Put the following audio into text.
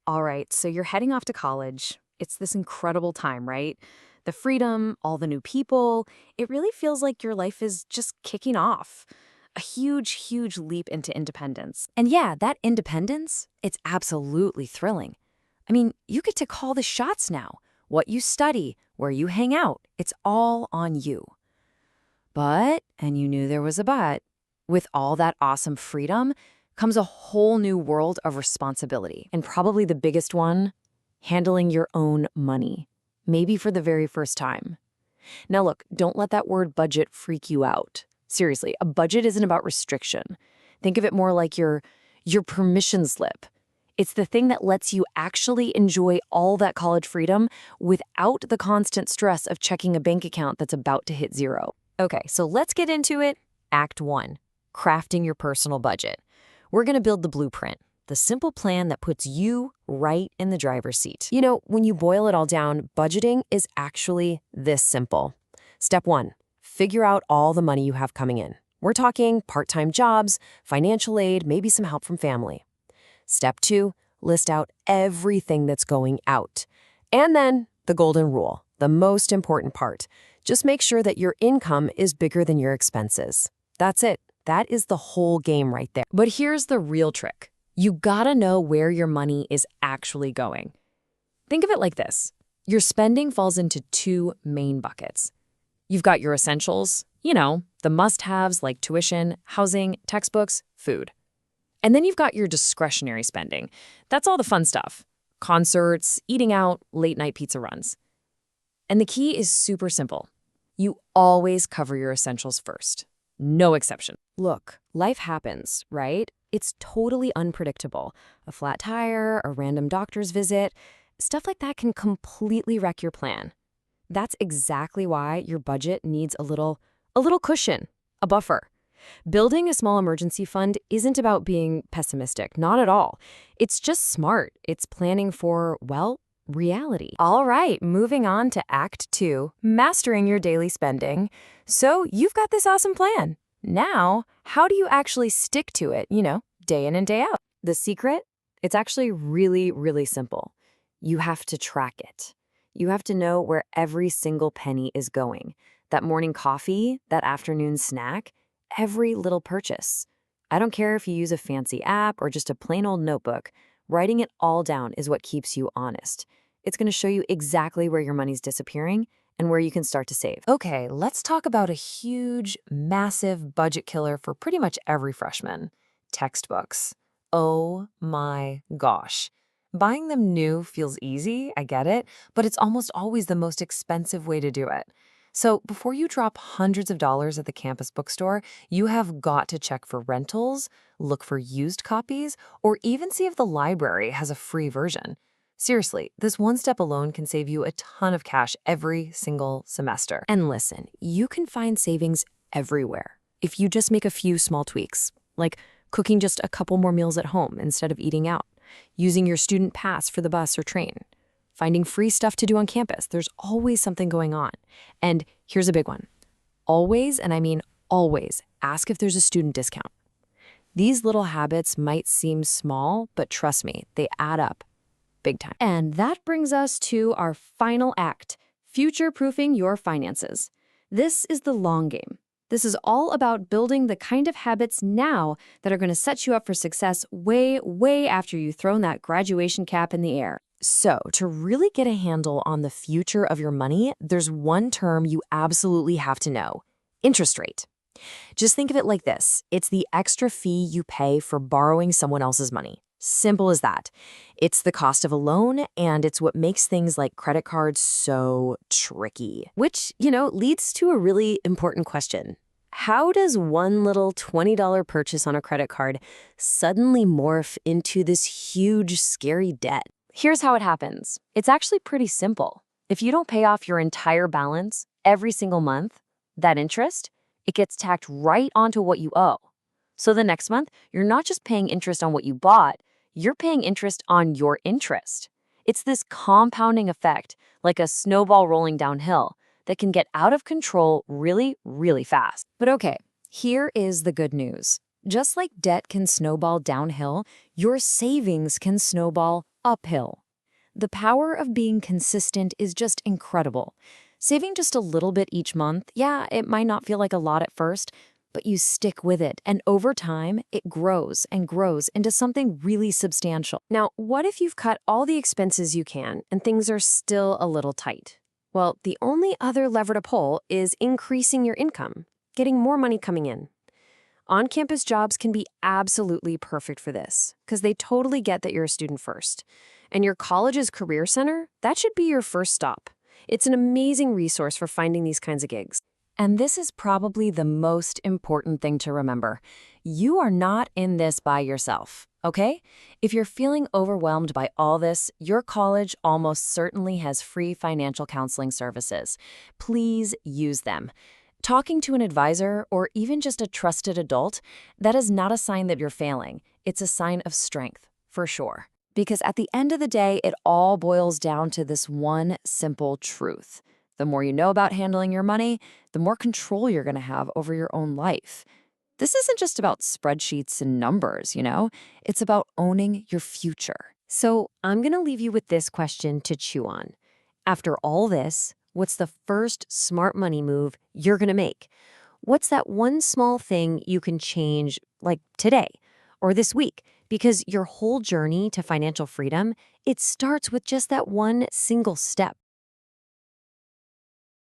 All right, so you're heading off to college. It's this incredible time, right? The freedom, all the new people. It really feels like your life is just kicking off. A huge, huge leap into independence. And yeah, that independence, it's absolutely thrilling. I mean, you get to call the shots now. What you study, where you hang out, it's all on you. But, and you knew there was a but, with all that awesome freedom comes a whole new world of responsibility. And probably the biggest one, handling your own money. Maybe for the very first time. Now look, don't let that word budget freak you out. Seriously, a budget isn't about restriction. Think of it more like your permission slip. It's the thing that lets you actually enjoy all that college freedom without the constant stress of checking a bank account that's about to hit zero. Okay, so let's get into it. Act 1, crafting your personal budget. We're going to build the blueprint, the simple plan that puts you right in the driver's seat. You know, when you boil it all down, budgeting is actually this simple. Step 1, figure out all the money you have coming in. We're talking part-time jobs, financial aid, maybe some help from family. Step 2, list out everything that's going out. And then the golden rule, the most important part. Just make sure that your income is bigger than your expenses. That's it. That is the whole game right there. But here's the real trick. You gotta know where your money is actually going. Think of it like this. Your spending falls into two main buckets. You've got your essentials, the must-haves like tuition, housing, textbooks, food. And then you've got your discretionary spending. That's all the fun stuff. Concerts, eating out, late-night pizza runs. And the key is super simple. You always cover your essentials first. No exception. Look, life happens, right? It's totally unpredictable. A flat tire, a random doctor's visit, stuff like that can completely wreck your plan. That's exactly why your budget needs a little cushion, a buffer. Building a small emergency fund isn't about being pessimistic, not at all. It's just smart. It's planning for, well, reality. All right, moving on to Act 2, mastering your daily spending. So you've got this awesome plan. Now, how do you actually stick to it, day in and day out? The secret? It's actually really, really simple. You have to track it. You have to know where every single penny is going. That morning coffee, that afternoon snack, every little purchase. I don't care if you use a fancy app or just a plain old notebook. Writing it all down is what keeps you honest. It's going to show you exactly where your money's disappearing and where you can start to save. Okay, let's talk about a huge, massive budget killer for pretty much every freshman. Textbooks. Oh my gosh. Buying them new feels easy, I get it, but it's almost always the most expensive way to do it. So before you drop hundreds of dollars at the campus bookstore, you have got to check for rentals, look for used copies, or even see if the library has a free version. Seriously, this one step alone can save you a ton of cash every single semester. And listen, you can find savings everywhere if you just make a few small tweaks, like cooking just a couple more meals at home instead of eating out, using your student pass for the bus or train, finding free stuff to do on campus. There's always something going on. And here's a big one. Always, and I mean always, ask if there's a student discount. These little habits might seem small, but trust me, they add up big time. And that brings us to our final act, future-proofing your finances. This is the long game. This is all about building the kind of habits now that are going to set you up for success way, way after you've thrown that graduation cap in the air. So, to really get a handle on the future of your money, there's one term you absolutely have to know: interest rate. Just think of it like this. It's the extra fee you pay for borrowing someone else's money. Simple as that. It's the cost of a loan, and it's what makes things like credit cards so tricky. Which, leads to a really important question. How does one little $20 purchase on a credit card suddenly morph into this huge, scary debt? Here's how it happens. It's actually pretty simple. If you don't pay off your entire balance every single month, that interest, it gets tacked right onto what you owe. So the next month, you're not just paying interest on what you bought, you're paying interest on your interest. It's this compounding effect, like a snowball rolling downhill, that can get out of control really, really fast. But okay, here is the good news. Just like debt can snowball downhill, your savings can snowball uphill. The power of being consistent is just incredible. Saving just a little bit each month, yeah, it might not feel like a lot at first, but you stick with it, and over time, it grows and grows into something really substantial. Now, what if you've cut all the expenses you can and things are still a little tight? Well, the only other lever to pull is increasing your income, getting more money coming in. On-campus jobs can be absolutely perfect for this because they totally get that you're a student first. And your college's career center, that should be your first stop. It's an amazing resource for finding these kinds of gigs. And this is probably the most important thing to remember. You are not in this by yourself, okay? If you're feeling overwhelmed by all this, your college almost certainly has free financial counseling services. Please use them. Talking to an advisor or even just a trusted adult, that is not a sign that you're failing. It's a sign of strength, for sure. Because at the end of the day, it all boils down to this one simple truth. The more you know about handling your money, the more control you're going to have over your own life. This isn't just about spreadsheets and numbers, It's about owning your future. So I'm going to leave you with this question to chew on. After all this, what's the first smart money move you're going to make? What's that one small thing you can change, like today or this week? Because your whole journey to financial freedom, it starts with just that one single step.